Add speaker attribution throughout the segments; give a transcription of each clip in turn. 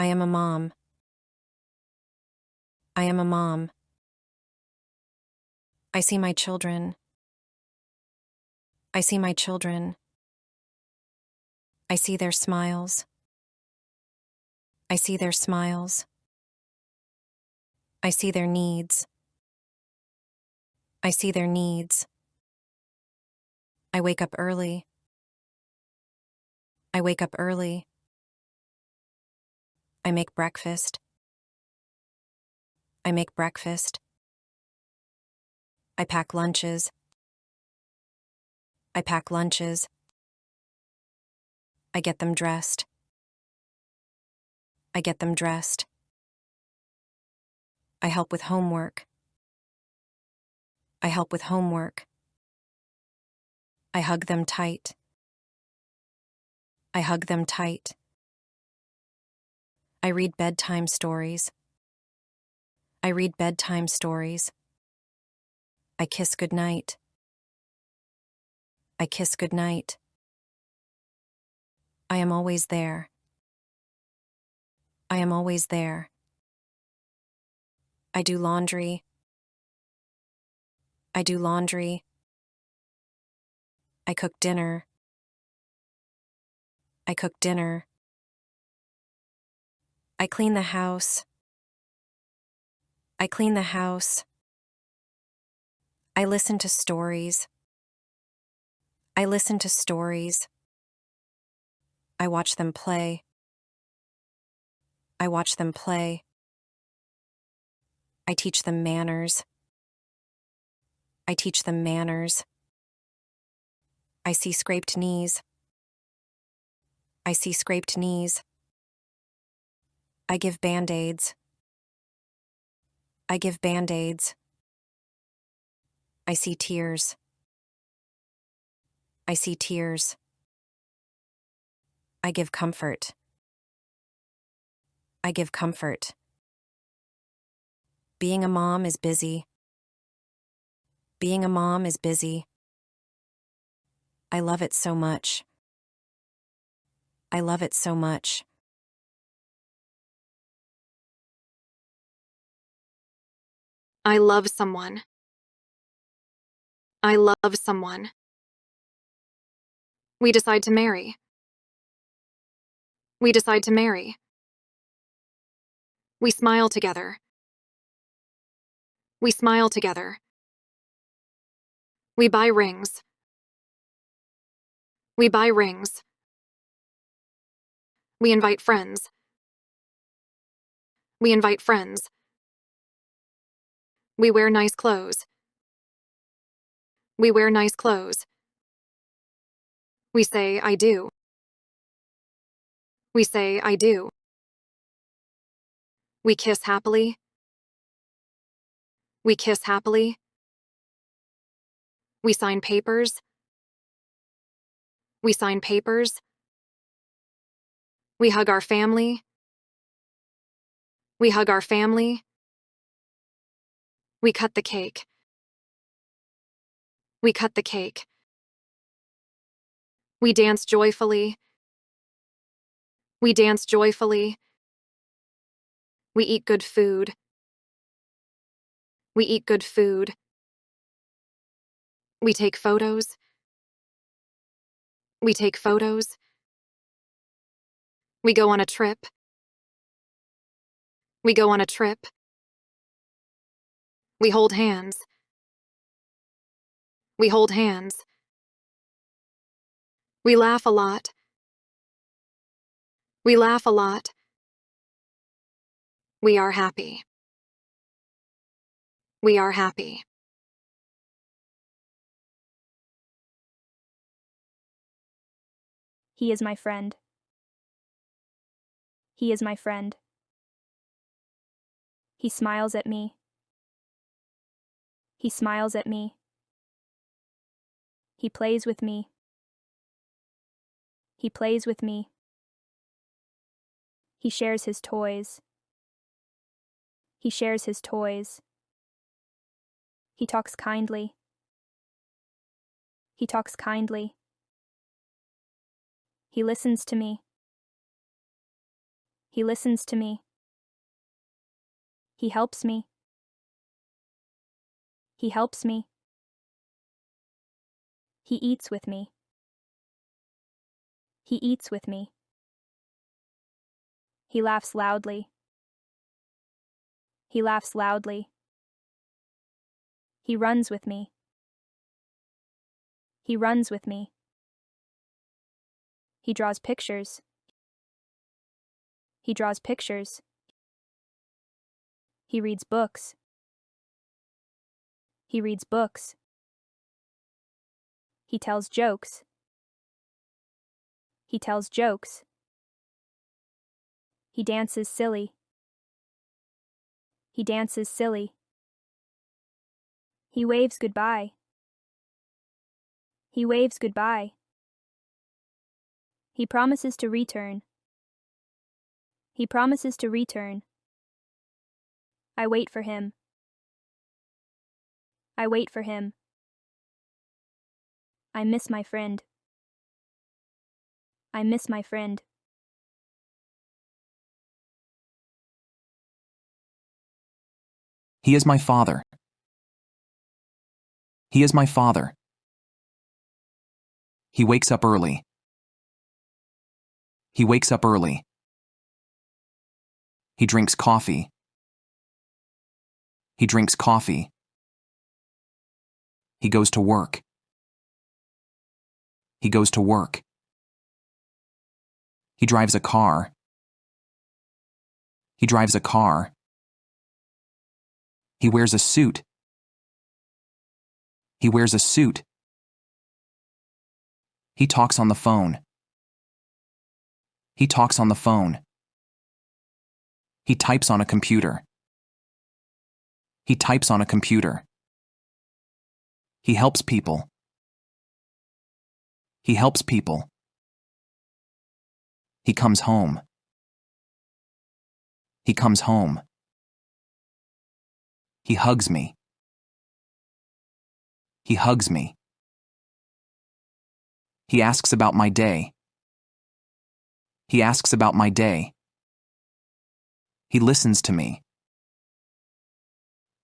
Speaker 1: I am a mom. I am a mom. I see my children. I see my children. I see their smiles. I see their smiles. I see their needs. I see their needs. I wake up early. I wake up early. I make breakfast. I make breakfast. I pack lunches. I pack lunches. I get them dressed. I get them dressed. I help with homework. I help with homework. I hug them tight. I hug them tight. I read bedtime stories. I read bedtime stories. I kiss goodnight. I kiss goodnight. I am always there. I am always there. I do laundry. I do laundry. I cook dinner. I cook dinner. I clean the house. I clean the house. I listen to stories. I listen to stories. I watch them play. I watch them play. I teach them manners. I teach them manners. I see scraped knees. I see scraped knees. I give band-aids. I give band-aids. I see tears. I see tears. I give comfort. I give comfort. Being a mom is busy. Being a mom is busy. I love it so much. I love it so much.
Speaker 2: I love someone. I love someone. We decide to marry. We decide to marry. We smile together. We smile together. We buy rings. We buy rings. We invite friends. We invite friends. We wear nice clothes. We wear nice clothes. We say, I do. We say, I do. We kiss happily. We kiss happily. We sign papers. We sign papers. We hug our family. We hug our family. We cut the cake. We cut the cake. We dance joyfully. We dance joyfully. We eat good food. We eat good food. We take photos. We take photos. We go on a trip. We go on a trip. We hold hands. We hold hands. We laugh a lot. We laugh a lot. We are happy. We are happy.
Speaker 3: He is my friend. He is my friend. He smiles at me. He smiles at me. He plays with me. He plays with me. He shares his toys. He shares his toys. He talks kindly. He talks kindly. He listens to me. He listens to me. He helps me. He helps me. He eats with me. He eats with me. He laughs loudly. He laughs loudly. He runs with me. He runs with me. He draws pictures. He draws pictures. He reads books. He reads books. He tells jokes. He tells jokes. He dances silly. He dances silly. He waves goodbye. He waves goodbye. He promises to return. He promises to return. I wait for him. I wait for him. I miss my friend. I miss my friend.
Speaker 4: He is my father. He is my father. He wakes up early. He wakes up early. He drinks coffee. He drinks coffee. He goes to work. He goes to work. He drives a car. He drives a car. He wears a suit. He wears a suit. He talks on the phone. He talks on the phone. He types on a computer. He types on a computer. He helps people. He helps people. He comes home. He comes home. He hugs me. He hugs me. He asks about my day. He asks about my day. He listens to me.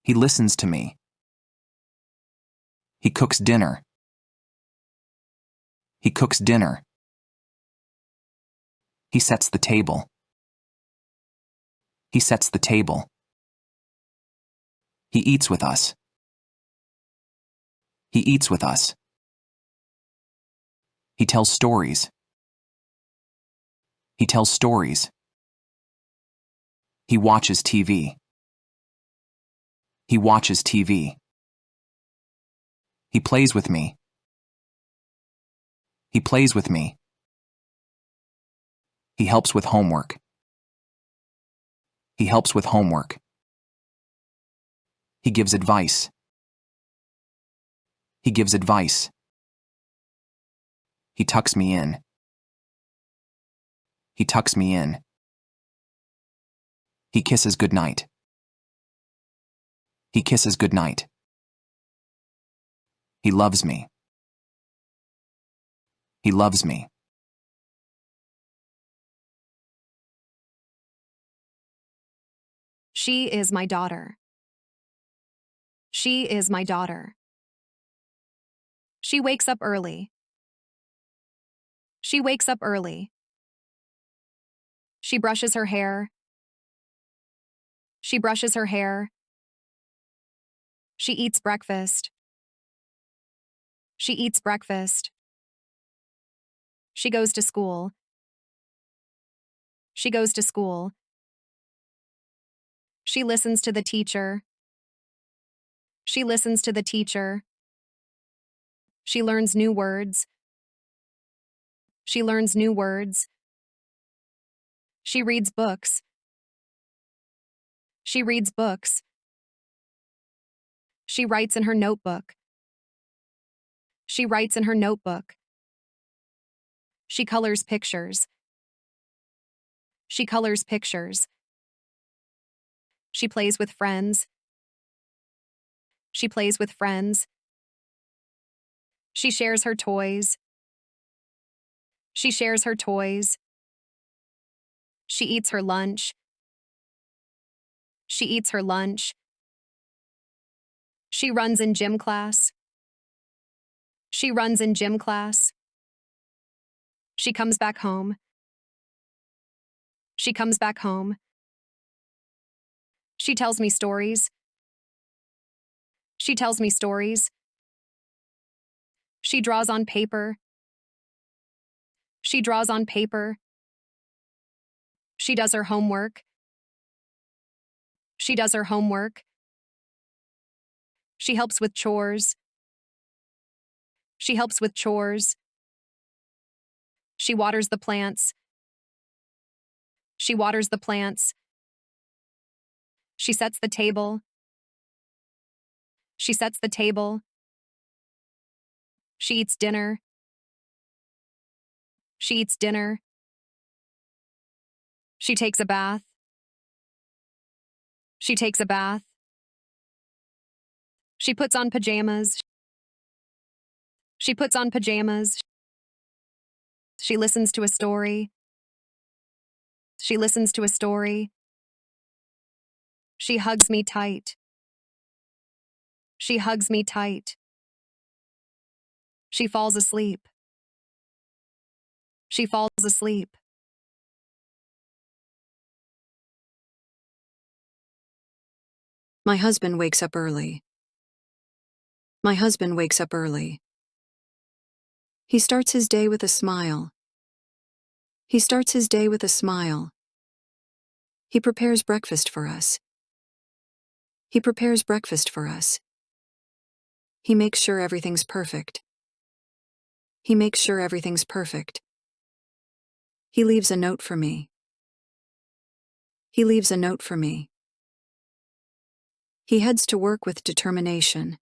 Speaker 4: He listens to me. He cooks dinner. He cooks dinner. He sets the table. He sets the table. He eats with us. He eats with us. He tells stories. He tells stories. He watches TV. He watches TV. He plays with me. He plays with me. He helps with homework. He helps with homework. He gives advice. He gives advice. He tucks me in. He tucks me in. He kisses goodnight. He kisses goodnight. He loves me. He loves me.
Speaker 2: She is my daughter. She is my daughter. She wakes up early. She wakes up early. She brushes her hair. She brushes her hair. She eats breakfast. She eats breakfast. She goes to school. She goes to school. She listens to the teacher. She listens to the teacher. She learns new words. She learns new words. She reads books. She reads books. She writes in her notebook. She writes in her notebook. She colors pictures. She colors pictures. She plays with friends. She plays with friends. She shares her toys. She shares her toys. She eats her lunch. She eats her lunch. She runs in gym class. She runs in gym class. She comes back home. She comes back home. She tells me stories. She tells me stories. She draws on paper. She draws on paper. She does her homework. She does her homework. She helps with chores. She helps with chores. She waters the plants. She waters the plants. She sets the table. She sets the table. She eats dinner. She eats dinner. She takes a bath. She takes a bath. She puts on pajamas. She puts on pajamas. She listens to a story. She listens to a story. She hugs me tight. She hugs me tight. She falls asleep. She falls asleep.
Speaker 5: My husband wakes up early. My husband wakes up early. He starts his day with a smile. He starts his day with a smile. He prepares breakfast for us. He prepares breakfast for us. He makes sure everything's perfect. He makes sure everything's perfect. He leaves a note for me. He leaves a note for me. He heads to work with determination.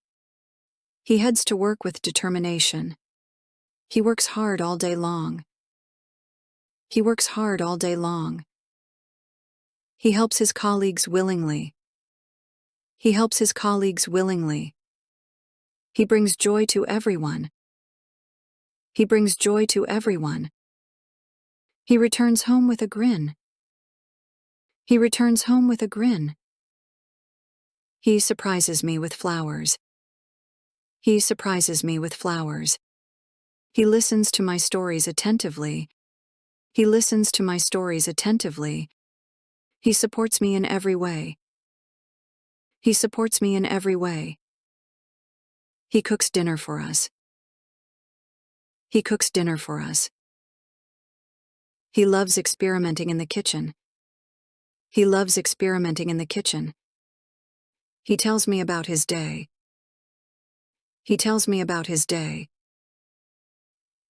Speaker 5: He heads to work with determination. He works hard all day long. He works hard all day long. He helps his colleagues willingly. He helps his colleagues willingly. He brings joy to everyone. He brings joy to everyone. He returns home with a grin. He returns home with a grin. He surprises me with flowers. He surprises me with flowers. He listens to my stories attentively. He listens to my stories attentively. He supports me in every way. He supports me in every way. He cooks dinner for us. He cooks dinner for us. He loves experimenting in the kitchen. He loves experimenting in the kitchen. He tells me about his day. He tells me about his day.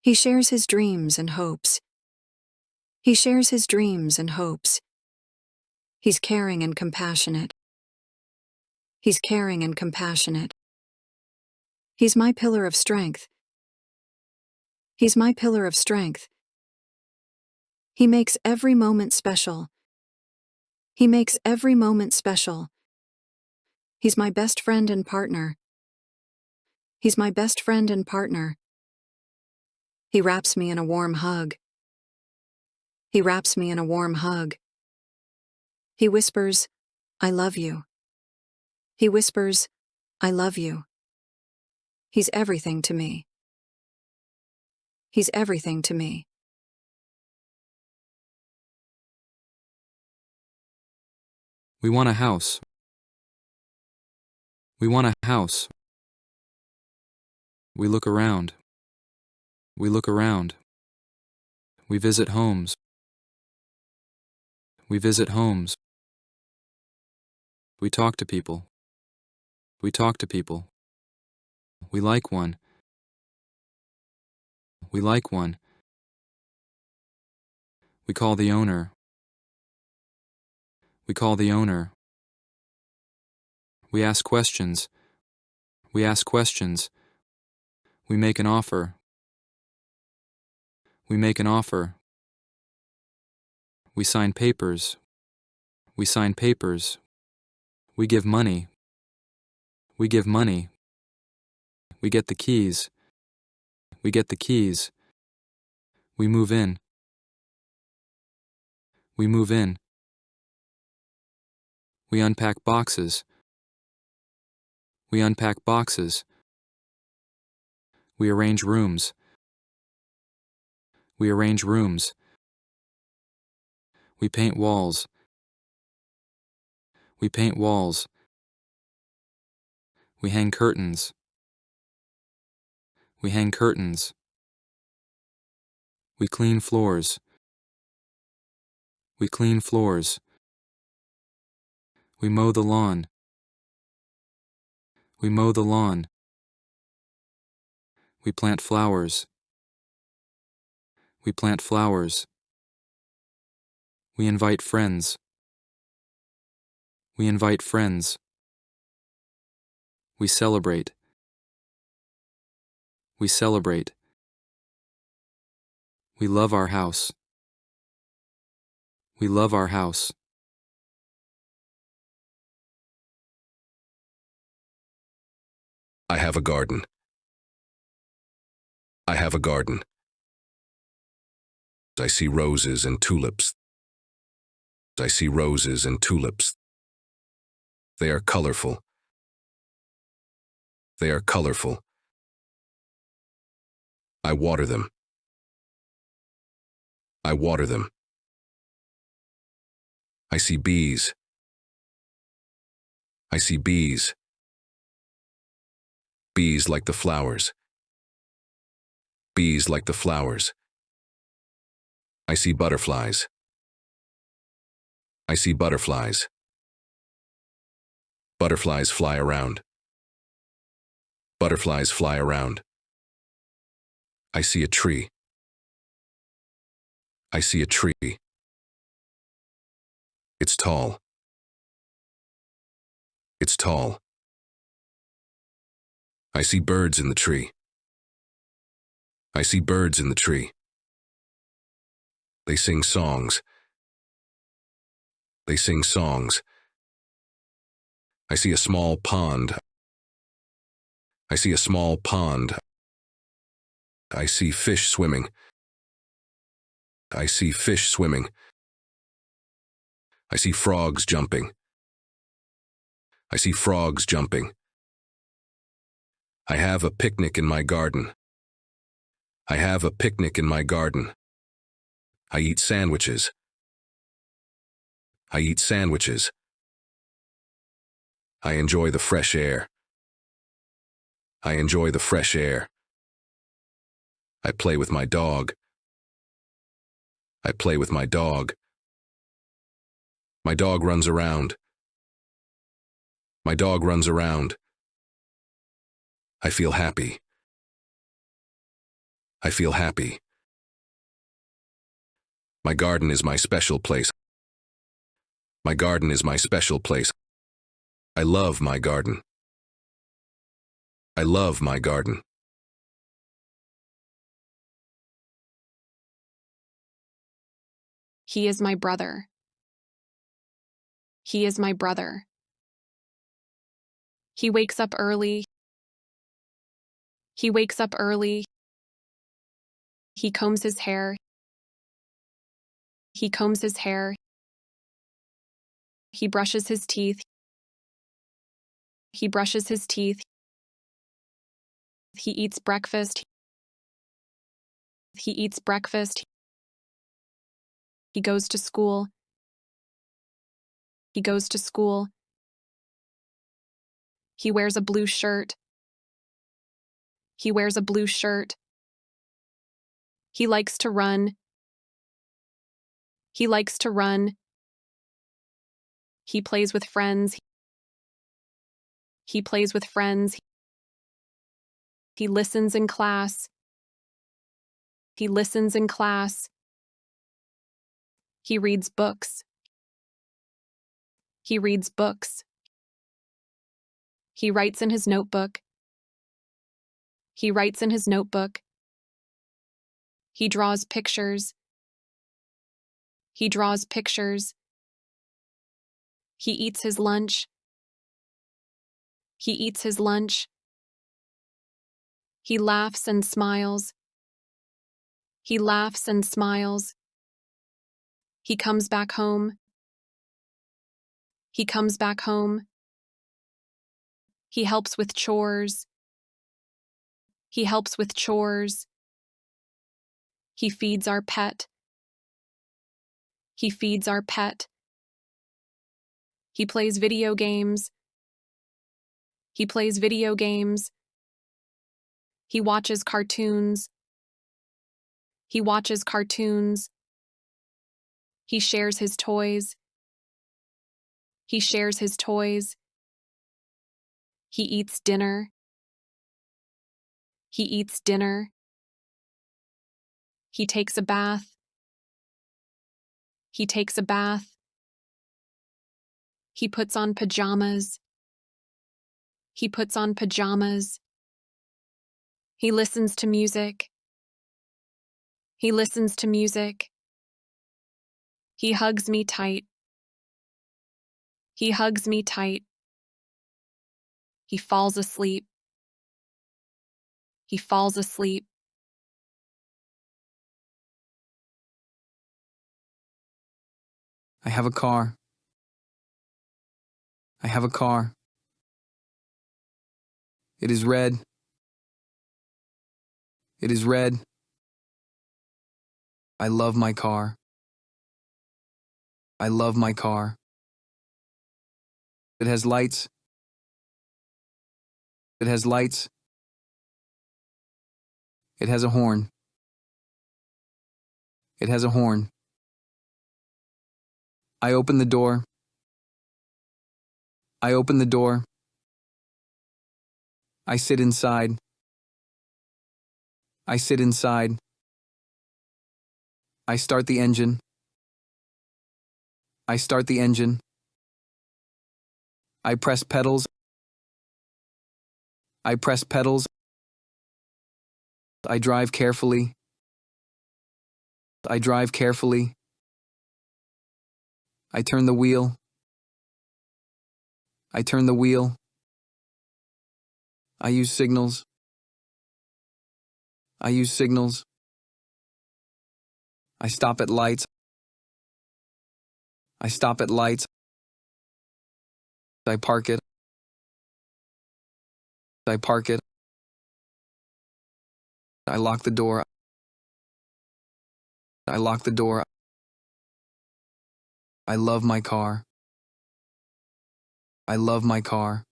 Speaker 5: He shares his dreams and hopes. He shares his dreams and hopes. He's caring and compassionate. He's caring and compassionate. He's my pillar of strength. He's my pillar of strength. He makes every moment special. He makes every moment special. He's my best friend and partner. He's my best friend and partner. He wraps me in a warm hug. He wraps me in a warm hug. He whispers, "I love you." He whispers, "I love you." He's everything to me. He's everything to me.
Speaker 4: We want a house. We want a house. We look around. We look around. We visit homes. We visit homes. We talk to people. We talk to people. We like one. We like one. We call the owner. We call the owner. We ask questions. We ask questions. We make an offer. We make an offer. We sign papers. We sign papers. We give money. We give money. We get the keys. We get the keys. We move in. We move in. We unpack boxes. We unpack boxes. We arrange rooms. We arrange rooms. We paint walls. We paint walls. We hang curtains. We hang curtains. We clean floors. We clean floors. We mow the lawn. We mow the lawn. We plant flowers. We plant flowers. We invite friends. We invite friends. We celebrate. We celebrate. We love our house. We love our house.
Speaker 6: I have a garden. I have a garden. I see roses and tulips. I see roses and tulips. They are colorful. They are colorful. I water them. I water them. I see bees. I see bees. Bees like the flowers. Bees like the flowers. I see butterflies. I see butterflies. Butterflies fly around. Butterflies fly around. I see a tree. I see a tree. It's tall. It's tall. I see birds in the tree. I see birds in the tree. They sing songs. They sing songs. I see a small pond. I see a small pond. I see fish swimming. I see fish swimming. I see frogs jumping. I see frogs jumping. I have a picnic in my garden. I have a picnic in my garden. I eat sandwiches. I eat sandwiches. I enjoy the fresh air. I enjoy the fresh air. I play with my dog. I play with my dog. My dog runs around. My dog runs around. I feel happy. I feel happy. My garden is my special place. My garden is my special place. I love my garden. I love my garden.
Speaker 2: He is my brother. He is my brother. He wakes up early. He wakes up early. He combs his hair. He combs his hair. He brushes his teeth. He brushes his teeth. He eats breakfast. He eats breakfast. He goes to school. He goes to school. He wears a blue shirt. He wears a blue shirt. He likes to run. He likes to run. He plays with friends. He plays with friends. He listens in class. He listens in class. He reads books. He reads books. He writes in his notebook. He writes in his notebook. He draws pictures. He draws pictures. He eats his lunch. He eats his lunch. He laughs and smiles. He laughs and smiles. He comes back home. He comes back home. He helps with chores. He helps with chores. He feeds our pet. He feeds our pet. He plays video games. He plays video games. He watches cartoons. He watches cartoons. He shares his toys. He shares his toys. He eats dinner. He eats dinner. He takes a bath. He takes a bath. He puts on pajamas. He puts on pajamas. He listens to music. He listens to music. He hugs me tight. He hugs me tight. He falls asleep. He falls asleep.
Speaker 4: I have a car. I have a car. It is red. It is red. I love my car. I love my car. It has lights. It has lights. It has a horn. It has a horn. I open the door. I open the door. I sit inside. I sit inside. I start the engine. I start the engine. I press pedals. I press pedals. I drive carefully. I drive carefully. I turn the wheel. I turn the wheel. I use signals. I use signals. I stop at lights. I stop at lights. I park it. I park it. I lock the door. I lock the door. I love my car. I love my car.